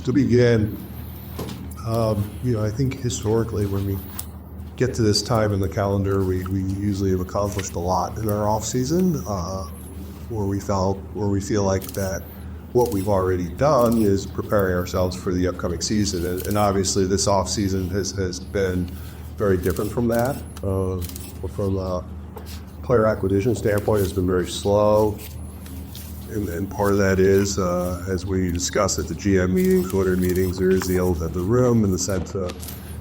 To begin, I think historically when we get to this time in the calendar, we usually have accomplished a lot in our off season, where we feel like that what we've already done is preparing ourselves for the upcoming season. And obviously this off season has been very different from that. From a player acquisition standpoint, it's been very slow. And part of that is, as we discussed at the GM meetings, order meetings, there is the elephant in the room in the sense of,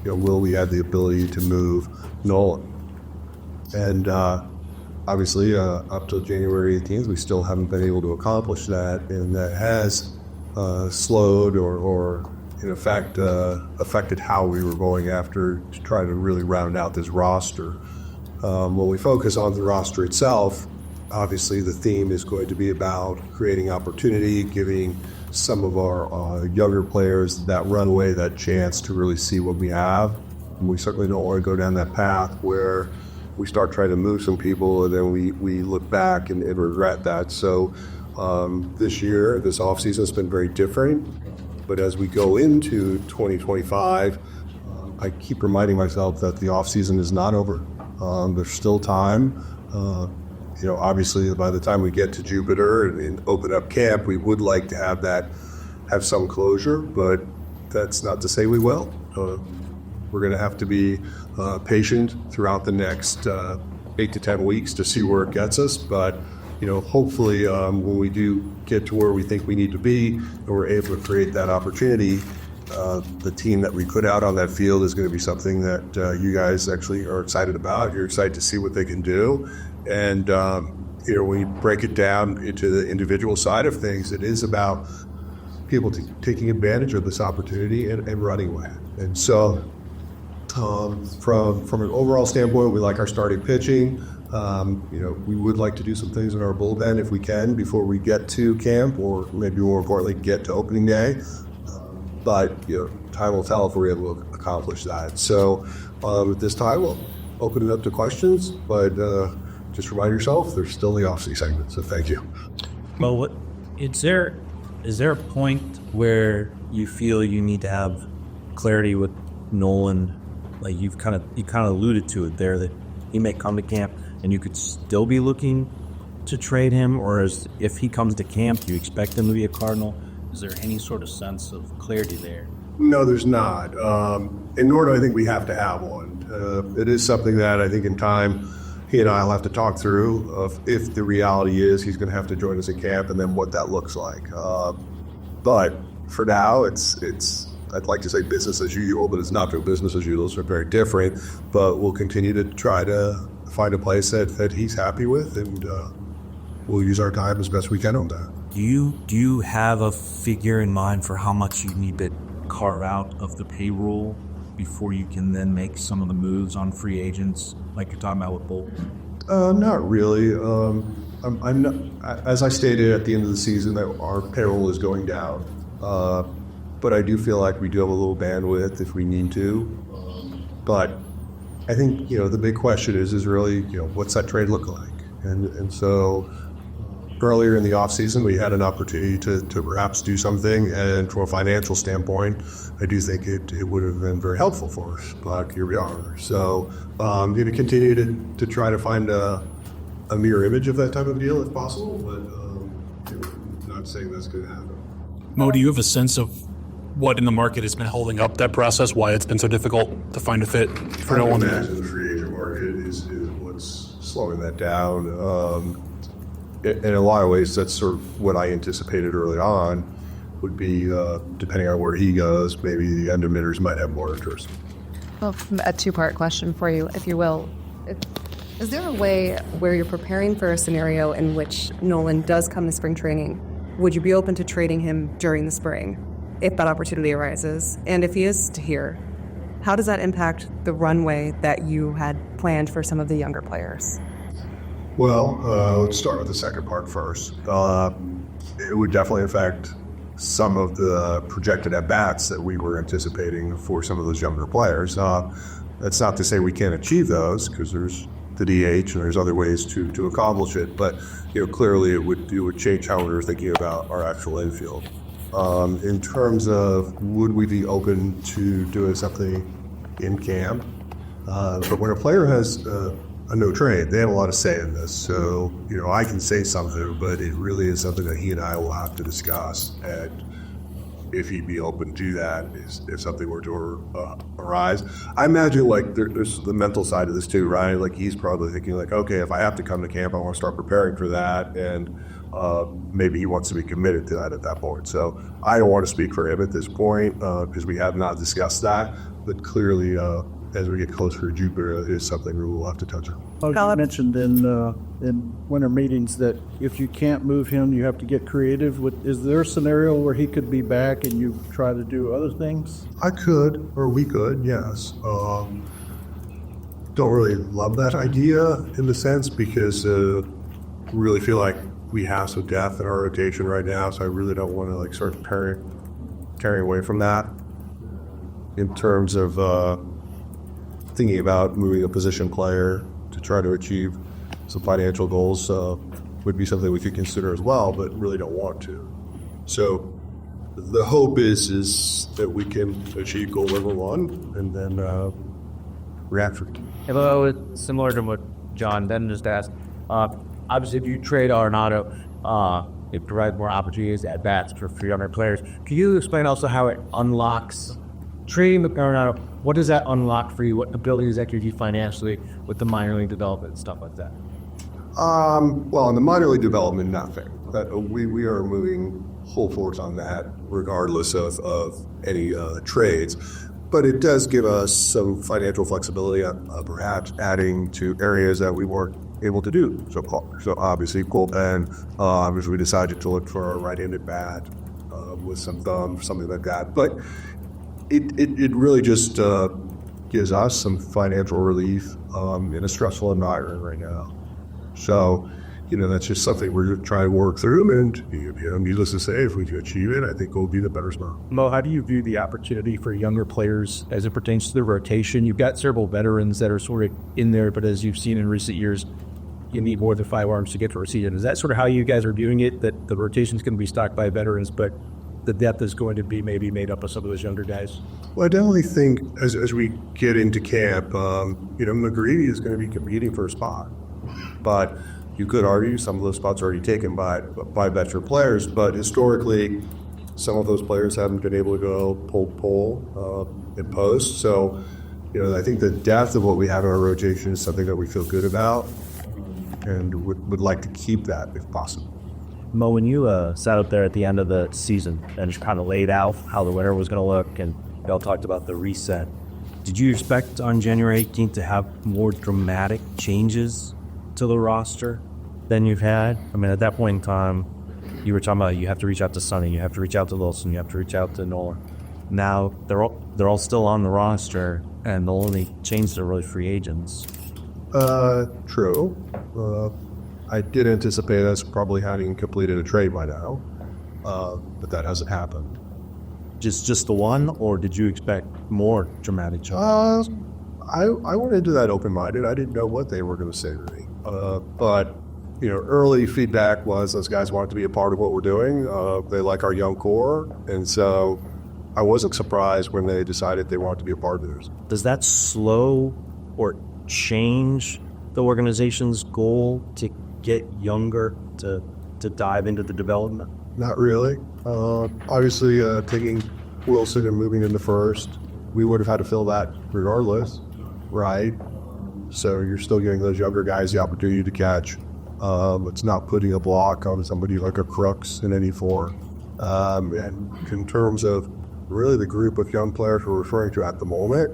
will we have the ability to move Nolan? And obviously, up till January 18th, we still haven't been able to accomplish that, and that has slowed or in effect, affected how we were going after to try to really round out this roster. When we focus on the roster itself, obviously the theme is going to be about creating opportunity, giving some of our younger players that runway, that chance to really see what we have. And we certainly don't want to go down that path where we start trying to move some people and then we look back and regret that. So this year, this offseason has been very different. But as we go into 2025, I keep reminding myself that the offseason is not over. There's still time. Obviously, by the time we get to Jupiter and open up camp, we would like to have some closure, but that's not to say we will. We're going to have to be patient throughout the next 8 to 10 weeks to see where it gets us. But, hopefully when we do get to where we think we need to be and we're able to create that opportunity, the team that we put out on that field is going to be something that you guys actually are excited about. You're excited to see what they can do. And, when we break it down into the individual side of things, it is about people taking advantage of this opportunity and running with it. And so from an overall standpoint, we like our starting pitching. We would like to do some things in our bullpen if we can before we get to camp, or maybe more importantly, get to opening day. But time will tell if we're able to accomplish that. So at this time, we'll open it up to questions, but just remind yourself there's still the off-season segment, so thank you. Well, is there a point where you feel you need to have clarity with Nolan? Like you kind of alluded to it there, that he may come to camp and you could still be looking to trade him, or if he comes to camp, do you expect him to be a Cardinal? Is there any sort of sense of clarity there? No, there's not. And nor do I think we have to have one. It is something that I think in time he and I will have to talk through of if the reality is he's going to have to join us at camp and then what that looks like. But for now, it's I'd like to say business as usual, but it's not business as usual. Those are very different. But we'll continue to try to find a place that he's happy with, and we'll use our time as best we can on that. Do you have a figure in mind for how much you need to carve out of the payroll before you can then make some of the moves on free agents, like you're talking about with Bolt? Not really. I'm not, as I stated at the end of the season, that our payroll is going down. But I do feel like we do have a little bandwidth if we need to. But I think, the big question is really, what's that trade look like? And so earlier in the offseason, we had an opportunity to perhaps do something. And from a financial standpoint, I do think it would have been very helpful for us. But here we are. So going to continue to try to find a mirror image of that type of deal if possible. But not saying that's going to happen. Mo, do you have a sense of what in the market has been holding up that process, why it's been so difficult to find a fit for no one? I imagine the free agent market is what's slowing that down. In a lot of ways, that's sort of what I anticipated early on would be, depending on where he goes, maybe the end emitters might have more interest. Well, a two-part question for you, if you will. Is there a way where you're preparing for a scenario in which Nolan does come to spring training? Would you be open to trading him during the spring, if that opportunity arises? And if he is here, how does that impact the runway that you had planned for some of the younger players? Well, let's start with the second part first. It would definitely affect some of the projected at-bats that we were anticipating for some of those younger players. That's not to say we can't achieve those, because there's the DH and there's other ways to accomplish it. But clearly it would change how we were thinking about our actual infield. In terms of would we be open to doing something in camp, but when a player has a no trade, they have a lot of say in this. So, I can say something, but it really is something that he and I will have to discuss. And if he'd be open to that, if something were to arise. I imagine there's the mental side of this too, right? Like he's probably thinking okay, if I have to come to camp, I want to start preparing for that. And maybe he wants to be committed to that at that point. So I don't want to speak for him at this point because we have not discussed that. But clearly, as we get closer to Jupiter, it is something we will have to touch on. Oh, you mentioned in winter meetings that if you can't move him, you have to get creative. Is there a scenario where he could be back and you try to do other things? I could, or we could, yes. Don't really love that idea in the sense because really feel like we have some depth in our rotation right now, so I really don't want to sort of carry away from that. In terms of thinking about moving a position player to try to achieve some financial goals would be something we could consider as well, but really don't want to. So the hope is that we can achieve goal number one and then react for it. Well, it's similar to what John then just asked. Obviously, if you trade Arenado, it provides more opportunities at bats for younger players. Can you explain also how it unlocks trading with Arenado? What does that unlock for you? What abilities that gives you financially with the minor league development and stuff like that? Well, in the minor league development, nothing. We are moving full force on that, regardless of any trades. But it does give us some financial flexibility, perhaps adding to areas that we weren't able to do so far. So obviously, bullpen. Obviously, we decided to look for a right-handed bat with some thumb, something like that. But it really just gives us some financial relief in a stressful environment right now. So, that's just something we're trying to work through. And needless to say, if we can achieve it, I think we'll be the better spot. Mo, how do you view the opportunity for younger players as it pertains to the rotation? You've got several veterans that are sort of in there, but as you've seen in recent years, you need more than 5 arms to get for a season. Is that sort of how you guys are viewing it, that the rotation is going to be stocked by veterans, but the depth is going to be maybe made up of some of those younger guys? Well, I definitely think as we get into camp, McGreevy is going to be competing for a spot. But you could argue some of those spots are already taken by veteran players, but historically, some of those players haven't been able to go pull and post. So, I think the depth of what we have in our rotation is something that we feel good about and would like to keep that if possible. Mo, when you sat out there at the end of the season and just kind of laid out how the winter was going to look, and y'all talked about the reset, did you expect on January 18th to have more dramatic changes to the roster than you've had? I mean, at that point in time, you were talking about you have to reach out to Sonny, you have to reach out to Wilson, you have to reach out to Nolan. Now they're all still on the roster, and the only changes are really free agents. True. I did anticipate us probably having completed a trade by now, but that hasn't happened. Just the one, or did you expect more dramatic changes? I went into that open-minded. I didn't know what they were going to say to me. But, early feedback was those guys wanted to be a part of what we're doing. They like our young core. And so I wasn't surprised when they decided they wanted to be a part of this. Does that slow or change the organization's goal to get younger, to dive into the development? Not really. Obviously, taking Wilson and moving into first, we would have had to fill that regardless, right? So you're still giving those younger guys the opportunity to catch. It's not putting a block on somebody like a Crooks in any form. And in terms of really the group of young players we're referring to at the moment,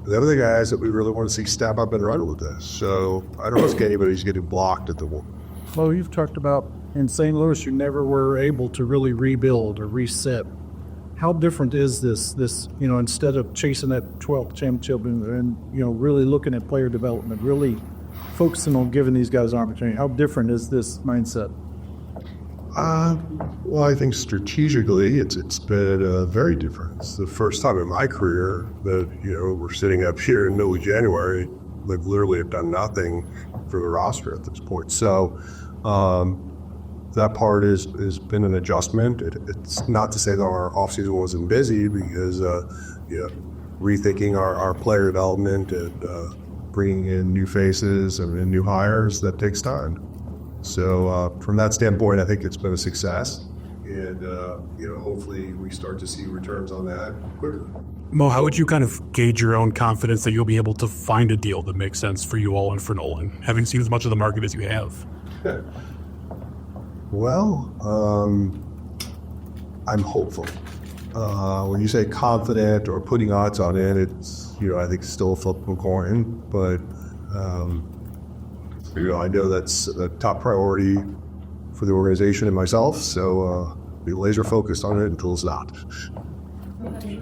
they're the guys that we really want to see step up and run with this. So I don't think anybody's getting blocked at the moment. Well, you've talked about in St. Louis, you never were able to really rebuild or reset. How different is this, instead of chasing that 12th championship and really looking at player development, really focusing on giving these guys an opportunity, how different is this mindset? Well, I think strategically it's been very different. It's the first time in my career that, we're sitting up here in the middle of January, like literally have done nothing for the roster at this point. So that part has been an adjustment. It's not to say that our offseason wasn't busy because rethinking our player development and bringing in new faces and new hires, that takes time. So from that standpoint, I think it's been a success, and hopefully we start to see returns on that quicker. Mo, how would you kind of gauge your own confidence that you'll be able to find a deal that makes sense for you all and for Nolan, having seen as much of the market as you have? Well, I'm hopeful. When you say confident or putting odds on it, it's, I think still a flip of a coin, but I know that's a top priority for the organization and myself, so be laser focused on it until it's not.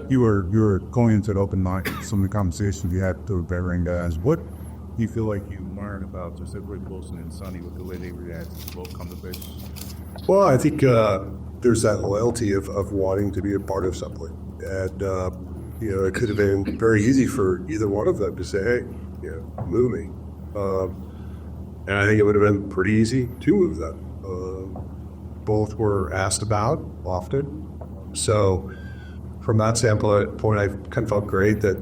You were going into the open mic, some of the conversations you had with veteran guys. What do you feel like you learned about Rick Wilson and Sonny with the way they react to both come to base? Well, I think there's that loyalty of wanting to be a part of something. And, it could have been very easy for either one of them to say, hey, move me. And I think it would have been pretty easy to move them. Both were asked about often. So from that standpoint, I kind of felt great that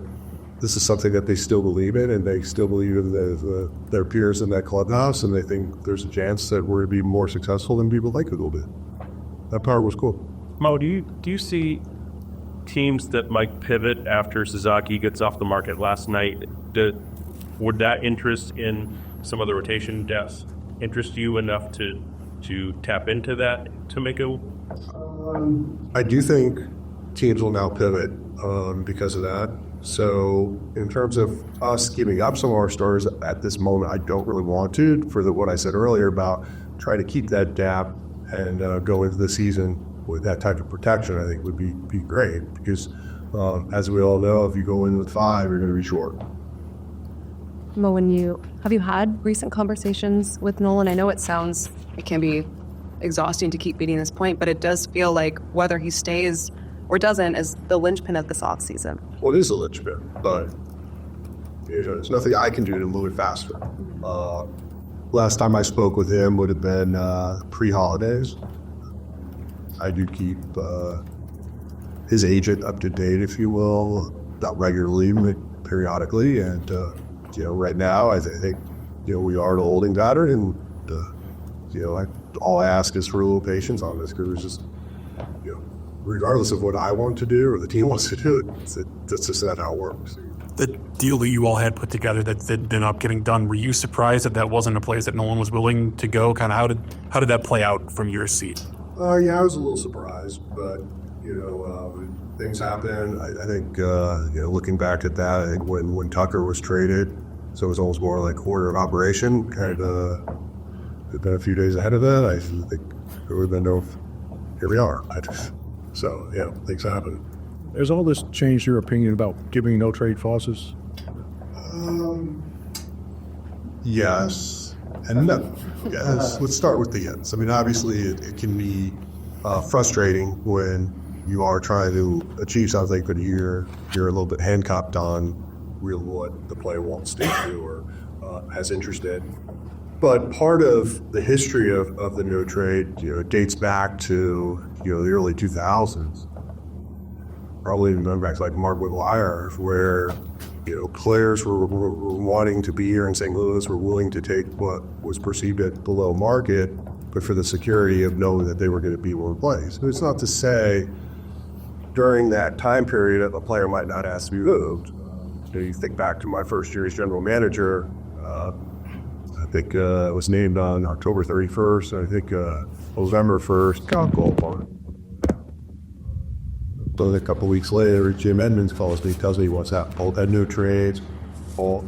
this is something that they still believe in, and they still believe in their peers in that clubhouse, and they think there's a chance that we're going to be more successful than people like a little bit. That part was cool. Mo, do you see teams that might pivot after Sasaki gets off the market last night? Would that interest in some of the rotation depth interest you enough to tap into that to make a? I do think teams will now pivot because of that. So in terms of us giving up some of our stars at this moment, I don't really want to, for what I said earlier about trying to keep that depth and go into the season with that type of protection. I think would be great because as we all know, if you go in with 5, you're going to be short. Mo, have you had recent conversations with Nolan? I know it can be exhausting to keep beating this point, but it does feel like whether he stays or doesn't is the linchpin of this offseason. Well, it is a linchpin, but there's nothing I can do to move it faster. Last time I spoke with him would have been pre-holidays. I do keep his agent up to date, if you will, not regularly, but periodically, and right now I think we are the holding pattern, and all I ask is for a little patience on this, because it's just regardless of what I want to do or the team wants to do, that's just not how it works. The deal that you all had put together that ended up getting done, were you surprised that wasn't a place that no one was willing to go? Kind of how did that play out from your seat? Yeah, I was a little surprised, but things happen. I think looking back at that, I think when Tucker was traded, so it was almost more like order of operation. Kind of had been a few days ahead of that. I think there would have been no. Here we are. So things happen. Has all this changed your opinion about giving no trade clauses? Yes and no. Yes. Let's start with the yes. I mean, obviously, it can be frustrating when you are trying to achieve something, but you're a little bit handcuffed on really what the player wants to do or has interest in. But part of the history of the no trade, dates back to the early 2000s. Probably even going back to like Mark McGuire, where players were wanting to be here in St. Louis, were willing to take what was perceived at below market, but for the security of knowing that they were going to be one place. So it's not to say during that time period a player might not ask to be moved. You think back to my first year as general manager. I think it was named on October 31st. I think November 1st. Can't go upon it. So a couple weeks later, Jim Edmonds calls me, tells me what's happened. Bolt had no trades. Bolt,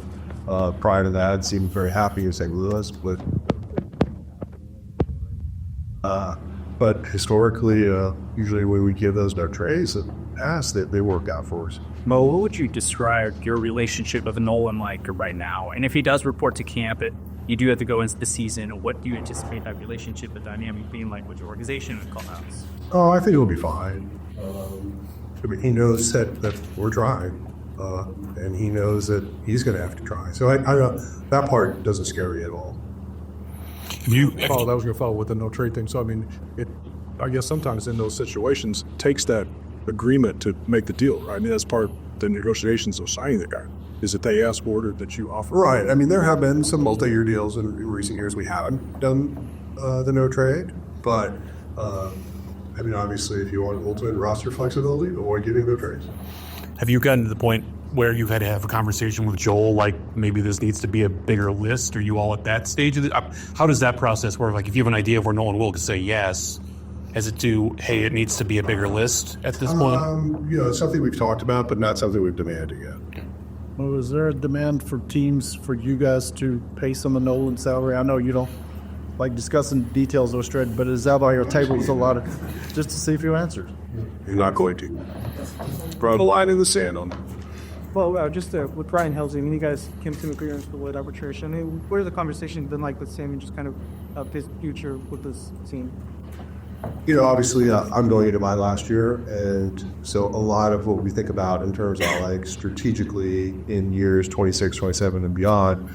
prior to that, seemed very happy in St. Louis, but historically, usually when we give those no trades, they work out for us. Mo, what would you describe your relationship with Nolan like right now? And if he does report to camp, you do have to go into the season. What do you anticipate that relationship, the dynamic being like with your organization and clubhouse? Oh, I think it'll be fine. He knows that we're trying, and he knows that he's going to have to try. So I that part doesn't scare me at all. that was going to follow with the no trade thing. So, I mean, I guess sometimes in those situations, it takes that agreement to make the deal, right? I mean, that's part of the negotiations of signing the guy. Is that they ask for it or that you offer? Right. I mean, there have been some multi-year deals in recent years. We haven't done the no trade, but I mean, obviously, if you want ultimate roster flexibility, avoid getting no trades. Have you gotten to the point where you've had to have a conversation with Joel, like maybe this needs to be a bigger list? Are you all at that stage of how does that process work? Like, if you have an idea of where Nolan will say yes, as it to, hey, it needs to be a bigger list at this point? It's something we've talked about, but not something we've demanded yet. Well, is there a demand for teams for you guys to pay some of Nolan's salary? I know you don't like discussing details of Australia, but is that on your table? Is a lot of just to see if you answered. You're not going to. Put a line in the sand on that. Well, just with Brian Helsley, I mean, you guys came to an agreement for Lloyd arbitration. I mean, what are the conversations been like with Sam and just kind of his future with this team? Obviously, I'm going into my last year, and so a lot of what we think about in terms of like strategically in years 26, 27, and beyond,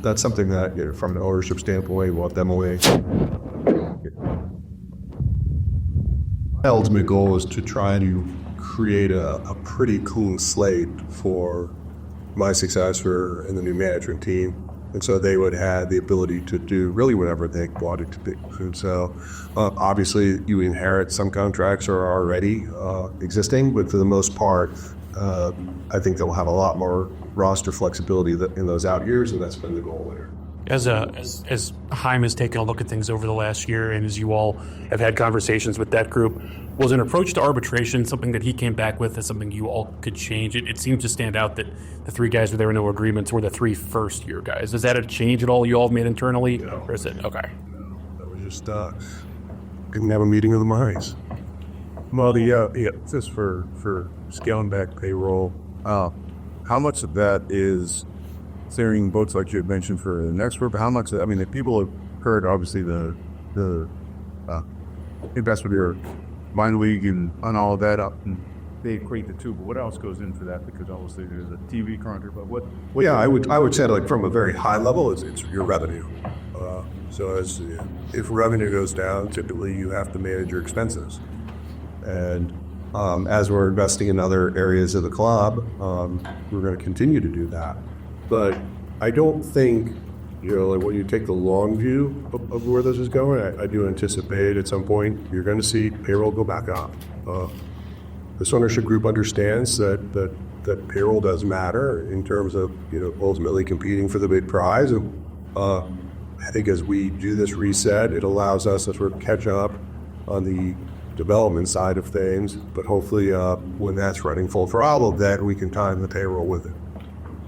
that's something that, from an ownership standpoint, we want them away. My ultimate goal is to try to create a pretty clean slate for my successor and the new management team. And so they would have the ability to do really whatever they wanted to do. And so obviously you inherit some contracts are already existing, but for the most part, I think they'll have a lot more roster flexibility in those out years, and that's been the goal there. As Chaim has taken a look at things over the last year, and as you all have had conversations with that group, was an approach to arbitration something that he came back with as something you all could change? It seemed to stand out that the three guys where there were no agreements were the three first-year guys. Is that a change at all you all have made internally? No. Or is it? Okay. No, that was just couldn't have a meeting of the minds. Well, just for scaling back payroll, how much of that is steering boats like you had mentioned for the next group? How much? I mean, if people have heard obviously the investment here, minor league and all of that up, and they equate the two. But what else goes into that? Because obviously there's a TV contract. But what? Yeah, I would say like from a very high level, it's your revenue. So if revenue goes down, typically you have to manage your expenses. And as we're investing in other areas of the club, we're going to continue to do that. But I don't think, like when you take the long view of where this is going, I do anticipate at some point you're going to see payroll go back up. This ownership group understands that payroll does matter in terms of ultimately competing for the big prize. And I think as we do this reset, it allows us to sort of catch up on the development side of things. But hopefully, when that's running full throttle, then we can time the payroll with it.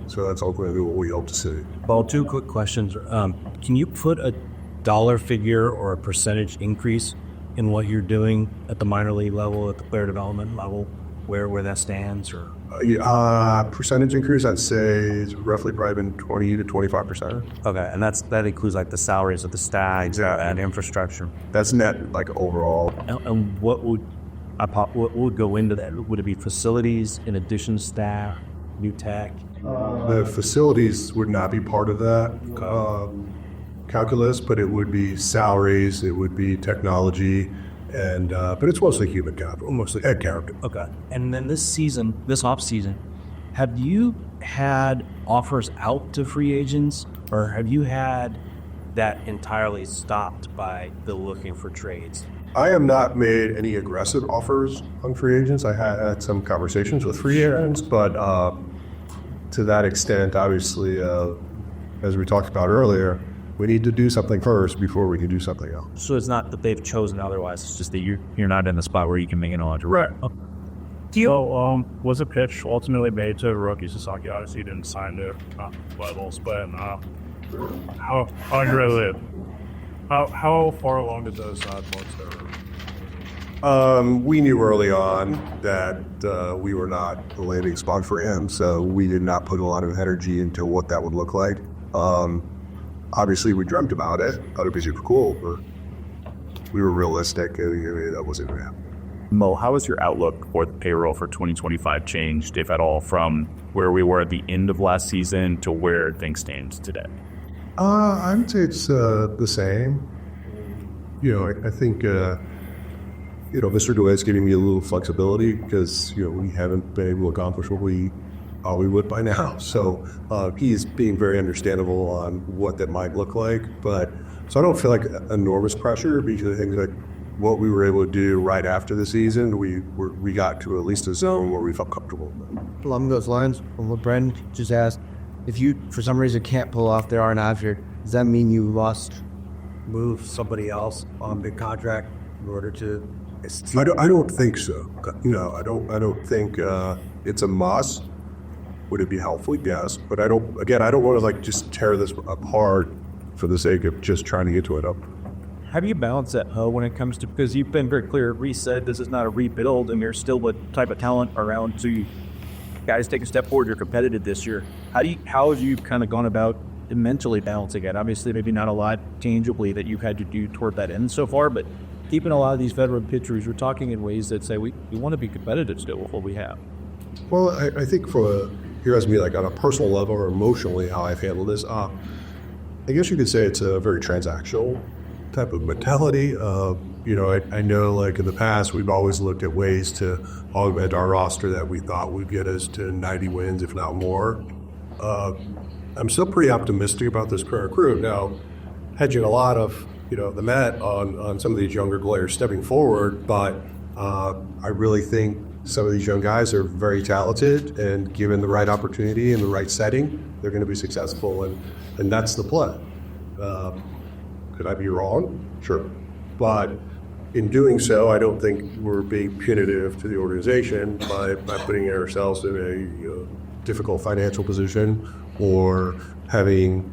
So that's ultimately what we hope to see. Paul, two quick questions. Can you put a dollar figure or a percentage increase in what you're doing at the minor league level, at the player development level, where that stands? Or percentage increase, I'd say it's roughly probably been 20 to 25%. Okay, and that includes like the salaries of the staff and infrastructure. That's net, like overall. And what would go into that? Would it be facilities in addition to staff, new tech? The facilities would not be part of that calculus, but it would be salaries, it would be technology, and but it's mostly human capital, mostly head character. Okay. And then this off season, have you had offers out to free agents, or have you had that entirely stopped by the looking for trades? I have not made any aggressive offers on free agents. I had some conversations with free agents, but to that extent, obviously, as we talked about earlier, we need to do something first before we can do something else. So it's not that they've chosen otherwise, it's just that you're not in the spot where you can make an offer. Right. Okay. So, was a pitch ultimately made to rookie Sasaki? Obviously, he didn't sign to levels, but how far along did those talks go? We knew early on that we were not the landing spot for him, so we did not put a lot of energy into what that would look like. Obviously, we dreamt about it, thought it'd be super cool, but we were realistic. That wasn't going to happen. Mo, how has your outlook for the payroll for 2025 changed, if at all, from where we were at the end of last season to where things stand today? I would say it's the same. I think Mr. DeWay is giving me a little flexibility because we haven't been able to accomplish what we thought we would by now. So he's being very understandable on what that might look like. So I don't feel like enormous pressure because I think like what we were able to do right after the season, we got to at least a zone where we felt comfortable. Along those lines, from what Bren just asked, if you for some reason can't pull off the Arenado here, does that mean you move somebody else on big contract in order to? I don't think so. I don't think it's a must. Would it be helpful? Yes, but I don't want to like just tear this apart for the sake of just trying to get to it up. How do you balance that, when it comes to, because you've been very clear, Reese said this is not a rebuild, and there's still the type of talent around to guys take a step forward. You're competitive this year. How have you kind of gone about mentally balancing it? Obviously, maybe not a lot tangibly that you've had to do toward that end so far, but keeping a lot of these veteran pitchers, we're talking in ways that say we want to be competitive still with what we have. Well, I think here as me, like on a personal level or emotionally, how I've handled this, I guess you could say it's a very transactional type of mentality. I know like in the past, we've always looked at ways to augment our roster that we thought would get us to 90 wins, if not more. I'm still pretty optimistic about this current crew. Now, hedging a lot of, the Met on some of these younger players stepping forward, but I really think some of these young guys are very talented, and given the right opportunity and the right setting, they're going to be successful, and that's the play. Could I be wrong? Sure. But in doing so, I don't think we're being punitive to the organization by putting ourselves in a difficult financial position or having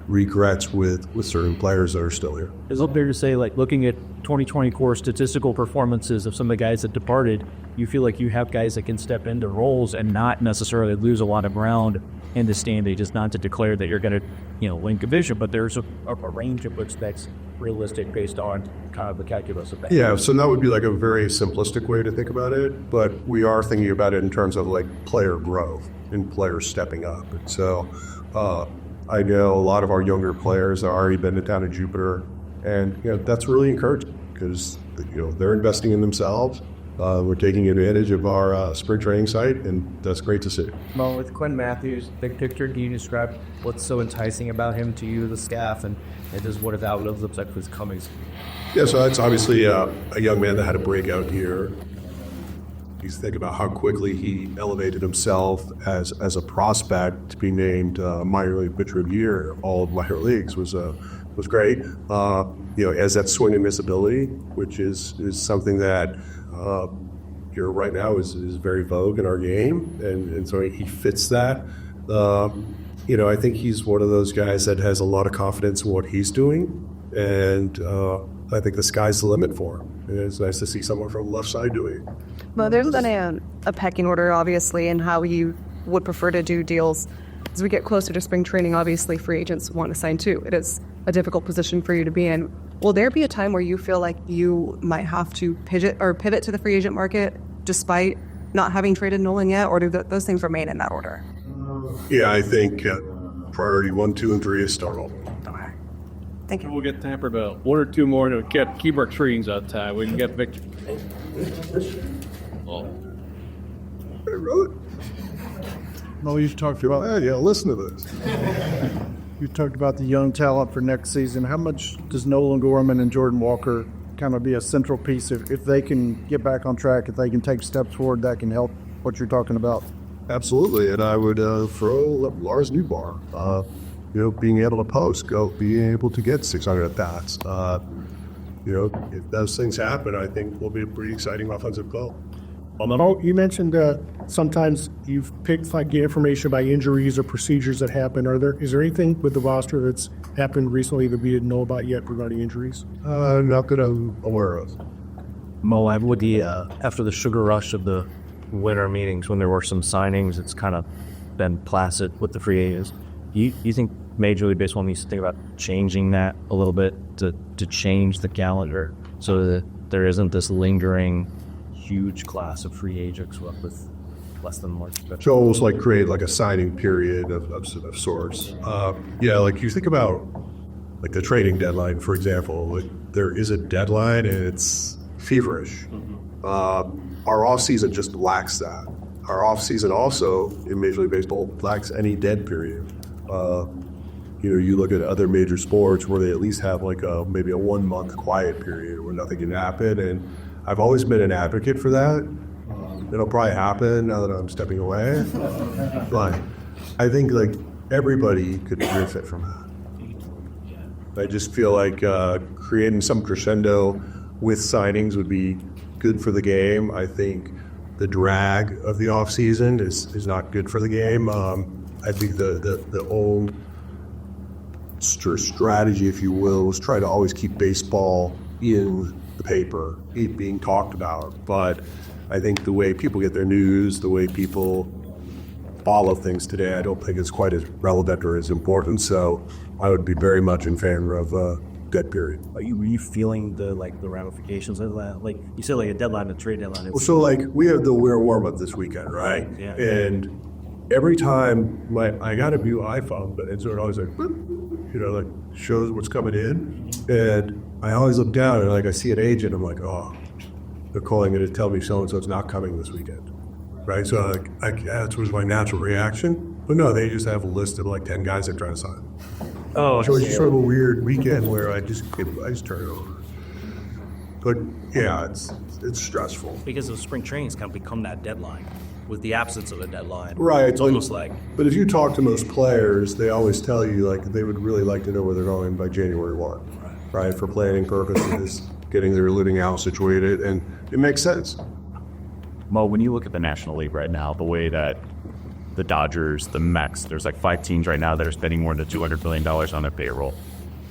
regrets with certain players that are still here. Is it fair to say, like, looking at 2020 core statistical performances of some of the guys that departed, you feel like you have guys that can step into roles and not necessarily lose a lot of ground in the standing, just not to declare that you're going to, win division, but there's a range of which that's realistic based on kind of the calculus of that. Yeah, so that would be like a very simplistic way to think about it, but we are thinking about it in terms of like player growth and players stepping up. And so I know a lot of our younger players have already been down to Jupiter, and that's really encouraging because they're investing in themselves. We're taking advantage of our spring training site, and that's great to see. Well, with Quinn Matthews, big picture, can you describe what's so enticing about him to you, the staff, and just what his outlook looks like for his comings? Yeah, so that's obviously a young man that had a breakout year. You think about how quickly he elevated himself as a prospect to be named minor league pitcher of the year, all of minor leagues was great. As that swing and miss ability, which is something that right now is very vogue in our game, and so he fits that. I think he's one of those guys that has a lot of confidence in what he's doing, and I think the sky's the limit for him. And it's nice to see someone from the left side doing it. Well, there's been a pecking order, obviously, in how you would prefer to do deals. As we get closer to spring training, obviously, free agents want to sign too. It is a difficult position for you to be in. Will there be a time where you feel like you might have to pivot to the free agent market despite not having traded Nolan yet, or do those things remain in that order? Yeah, I think priority 1, 2, and 3 is still rolling. Thank you. We'll get tampered about 1 or 2 more to keep our trees outside. We can get victory. Hey, really? No, you talked about listen to this. You talked about the young talent for next season. How much does Nolan Gorman and Jordan Walker kind of be a central piece if they can get back on track, if they can take steps forward that can help what you're talking about? Absolutely, and I would throw Lars Newbar. Being able to post, being able to get 600 at-bats. If those things happen, I think we'll be a pretty exciting offensive club. You mentioned sometimes you've picked get information about injuries or procedures that happen. Is there anything with the roster that's happened recently that we didn't know about yet regarding injuries? Not that I'm aware of. Mo, with after the sugar rush of the winter meetings when there were some signings, it's kind of been placid with the free agents. You think Major League Baseball needs to think about changing that a little bit to change the calendar so that there isn't this lingering huge class of free agents with less than March. But So almost like create like a signing period of sorts. Yeah, like you think about like the trading deadline, for example. Like there is a deadline and it's feverish. Our off season just lacks that. Our off season also in Major League Baseball lacks any dead period. You look at other major sports where they at least have like maybe a 1 month quiet period where nothing can happen, and I've always been an advocate for that. It'll probably happen now that I'm stepping away, but I think like everybody could benefit from that. I just feel like creating some crescendo with signings would be good for the game. I think the drag of the off season is not good for the game. I think the old strategy, if you will, was try to always keep baseball in the paper, it being talked about. But I think the way people get their news, the way people follow things today, I don't think it's quite as relevant or as important. So I would be very much in favor of a dead period. Were you feeling the ramifications of that? Like you said, like a deadline, a trade deadline. Well, so like we have the Winter Warmup this weekend, right? Yeah. And every time I got a new iPhone, but it's always like, like shows what's coming in, and I always look down and like I see an agent, I'm like, oh, they're calling it to tell me so and so's not coming this weekend, right? So that was my natural reaction, but no, they just have a list of like 10 guys they're trying to sign. Oh, so it's just sort of a weird weekend where I just turn it over. But yeah, it's stressful because the spring training's kind of become that deadline. With the absence of a deadline, right? It's almost like. But if you talk to most players, they always tell you like they would really like to know where they're going by January 1, right? For planning purposes, getting their living out situated, and it makes sense. Mo, when you look at the National League right now, the way that the Dodgers, the Mets, there's like 5 teams right now that are spending more than $200 billion on their payroll.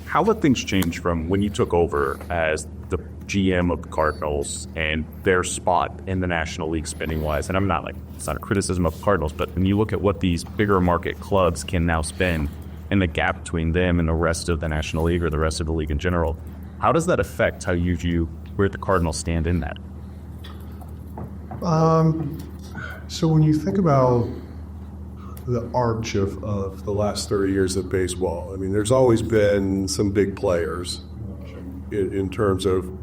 How have things changed from when you took over as the GM of the Cardinals and their spot in the National League spending-wise? And I'm not like, it's not a criticism of the Cardinals, but when you look at what these bigger market clubs can now spend and the gap between them and the rest of the National League or the rest of the league in general, how does that affect how you view where the Cardinals stand in that? So when you think about the arch of the last 30 years of baseball, I mean, there's always been some big players in terms of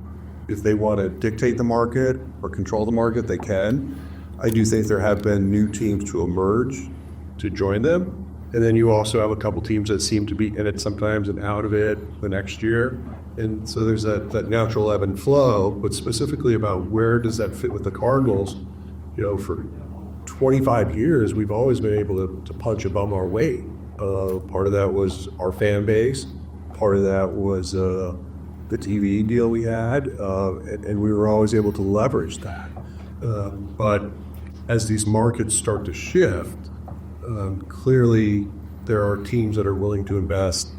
if they want to dictate the market or control the market, they can. I do think there have been new teams to emerge to join them. And then you also have a couple teams that seem to be in it sometimes and out of it the next year. And so there's that natural ebb and flow, but specifically about where does that fit with the Cardinals? For 25 years, we've always been able to punch above our weight. Part of that was our fan base. Part of that was the TV deal we had, and we were always able to leverage that. But as these markets start to shift, clearly there are teams that are willing to invest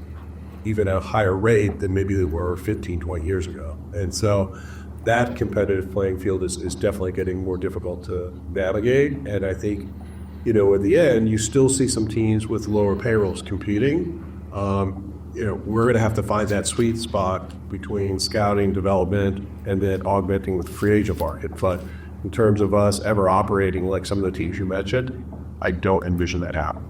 even at a higher rate than maybe they were 15, 20 years ago. And so that competitive playing field is definitely getting more difficult to navigate. And I think, at the end, you still see some teams with lower payrolls competing. We're going to have to find that sweet spot between scouting, development, and then augmenting with the free agent market. But in terms of us ever operating like some of the teams you mentioned, I don't envision that happening.